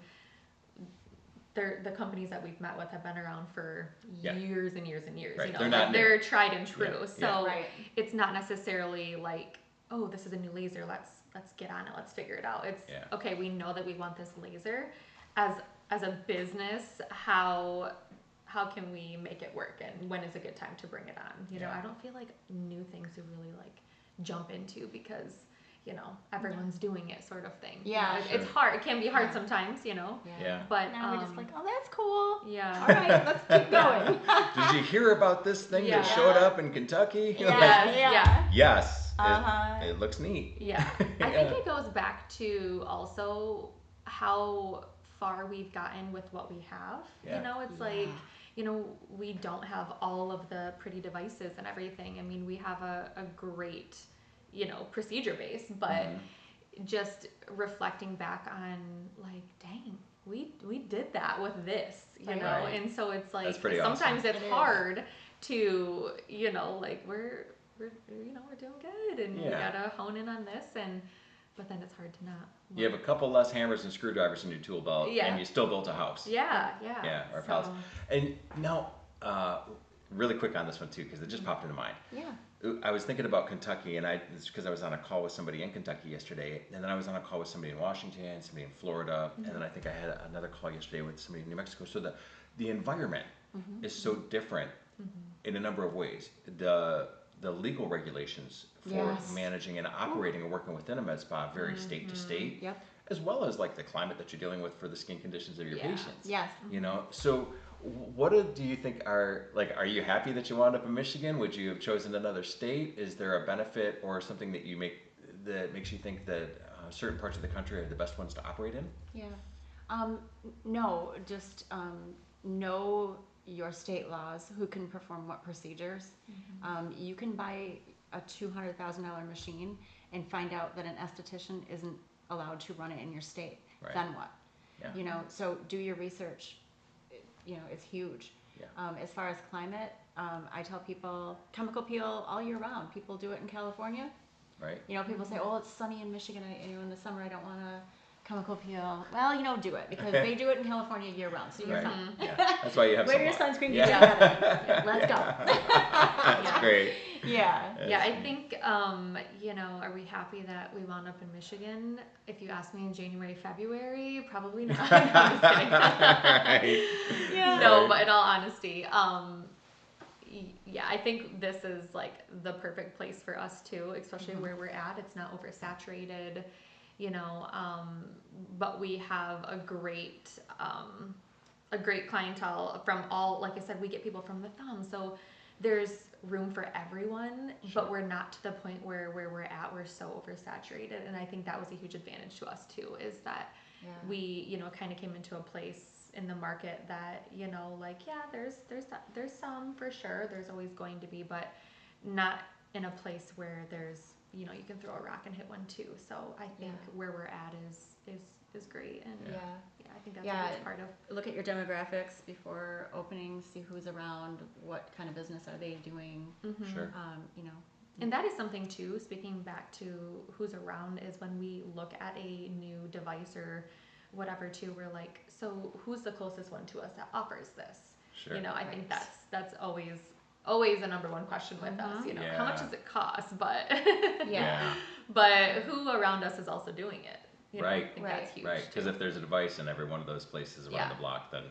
the companies that we've met with have been around for years and years and years. Right. They're tried and true. Yeah. So Right. it's not necessarily like, oh, this is a new laser, let's get on it, let's figure it out. It's okay, we know that we want this laser. As a business, how can we make it work, and when is a good time to bring it on? I don't feel like new things to really like jump into because everyone's doing it, sort of thing. Yeah, it's hard. It can be hard sometimes, Yeah. But now we're just like, oh, that's cool. yeah. All right, let's keep going. Did you hear about this thing that showed up in Kentucky? Yeah. Yes. Uh-huh. It looks neat. Yeah. I think it goes back to also how far we've gotten with what we have. Yeah. It's like, we don't have all of the pretty devices and everything. I mean, we have a great, procedure base, but just reflecting back on like, dang, we did that with this, you know? Right. And so it's like, That's pretty sometimes awesome. it's hard to, like we're doing good and we gotta hone in on this, but then it's hard to not. You have a couple less hammers and screwdrivers in your tool belt, and you still built a house. Yeah. Or a palace. And now, really quick on this one too, because it just popped into mind. Yeah. I was thinking about Kentucky, and it's because I was on a call with somebody in Kentucky yesterday, and then I was on a call with somebody in Washington, somebody in Florida, and then I think I had another call yesterday with somebody in New Mexico. So the environment is so different in a number of ways. The legal regulations for managing and operating and working within a med spa vary state to state, as well as like the climate that you're dealing with for the skin conditions of your patients. Yes. So what do you think are you happy that you wound up in Michigan? Would you have chosen another state? Is there a benefit or something that makes you think that certain parts of the country are the best ones to operate in? Yeah. No, just know your state laws, who can perform what procedures. You can buy a $200,000 machine and find out that an esthetician isn't allowed to run it in your state. Right. Then what? Yeah. So do your research. It's huge. Yeah. As far as climate, I tell people chemical peel all year round. People do it in California. Right. People say, oh, it's sunny in Michigan. In the summer I don't want to chemical peel. Well, do it because they do it in California year round. So you're fine. Yeah. That's why you have wear your sunblock. sunscreen. Yeah. Let's go. That's great. Yeah. Yeah, I think, are we happy that we wound up in Michigan? If you ask me in January, February, probably not. No, I'm just kidding. Right. Yeah. No, but in all honesty, I think this is like the perfect place for us too, especially where we're at. It's not oversaturated, but we have a great clientele from all, like I said, we get people from the thumb. So there's room for everyone, but we're not to the point where we're at, we're so oversaturated. And I think that was a huge advantage to us too, is that we, kind of came into a place in the market that, there's some for sure, there's always going to be, but not in a place where there's, you can throw a rock and hit one too. So I think where we're at is great. And I think that's a big part of. Look at your demographics before opening, see who's around, what kind of business are they doing. Sure. And that is something too, speaking back to who's around, is when we look at a new device or whatever too, we're like, so who's the closest one to us that offers this? Sure. I think that's always a number one question with us, how much does it cost? But but who around us is also doing it? Right. I think that's huge. Right, because if there's a device in every one of those places around the block, then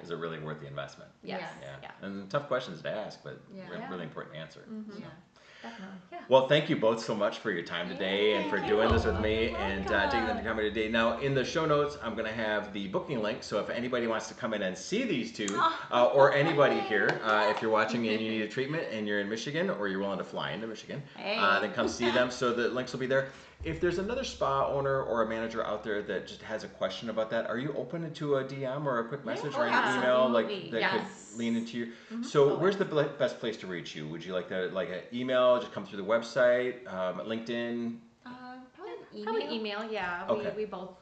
is it really worth the investment? Yes. Yeah. And tough questions to ask, but really important to answer. Yeah. Definitely. Yeah. Well, thank you both so much for your time today and for doing this with me and taking the time today. Now, in the show notes, I'm going to have the booking link. So if anybody wants to come in and see these two, or anybody here, if you're watching and you need a treatment and you're in Michigan or you're willing to fly into Michigan, then come see them. So the links will be there. If there's another spa owner or a manager out there that just has a question about that, are you open to a DM or a quick message or an email absolutely. that Yes. could lean into you? So where's the best place to reach you? Would you like that like an email? Just come through the website, LinkedIn? Probably email, yeah. Okay. We both,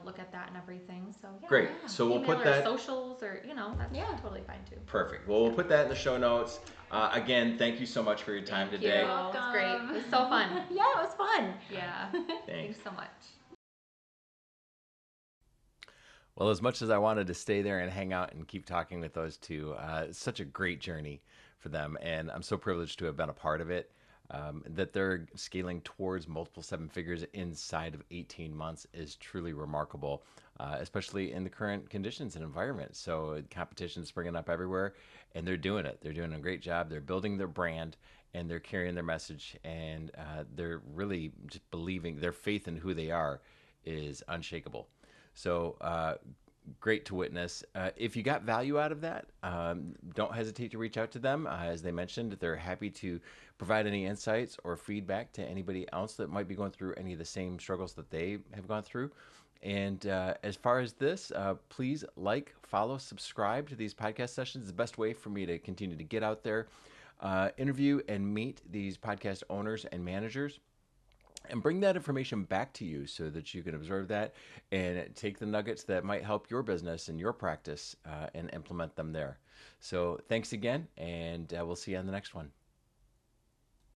look at that and everything. So yeah. Great. So we'll Email put or that. socials or, that's totally fine too. Perfect. Well, we'll put that in the show notes. Again, thank you so much for your time today. It was great. It was so fun. Yeah, it was fun. Yeah. Thanks. Thanks so much. Well, as much as I wanted to stay there and hang out and keep talking with those two, it's such a great journey for them. And I'm so privileged to have been a part of it. That they're scaling towards multiple seven figures inside of 18 months is truly remarkable, especially in the current conditions and environment. So competition's springing up everywhere, and they're doing it. They're doing a great job. They're building their brand, and they're carrying their message, and they're really just believing their faith in who they are is unshakable. So great to witness. If you got value out of that, don't hesitate to reach out to them. As they mentioned, they're happy to provide any insights or feedback to anybody else that might be going through any of the same struggles that they have gone through. And as far as this, please follow, subscribe to these podcast sessions. It's the best way for me to continue to get out there, interview and meet these podcast owners and managers, and bring that information back to you so that you can absorb that and take the nuggets that might help your business and your practice and implement them there. So thanks again, and we'll see you on the next one.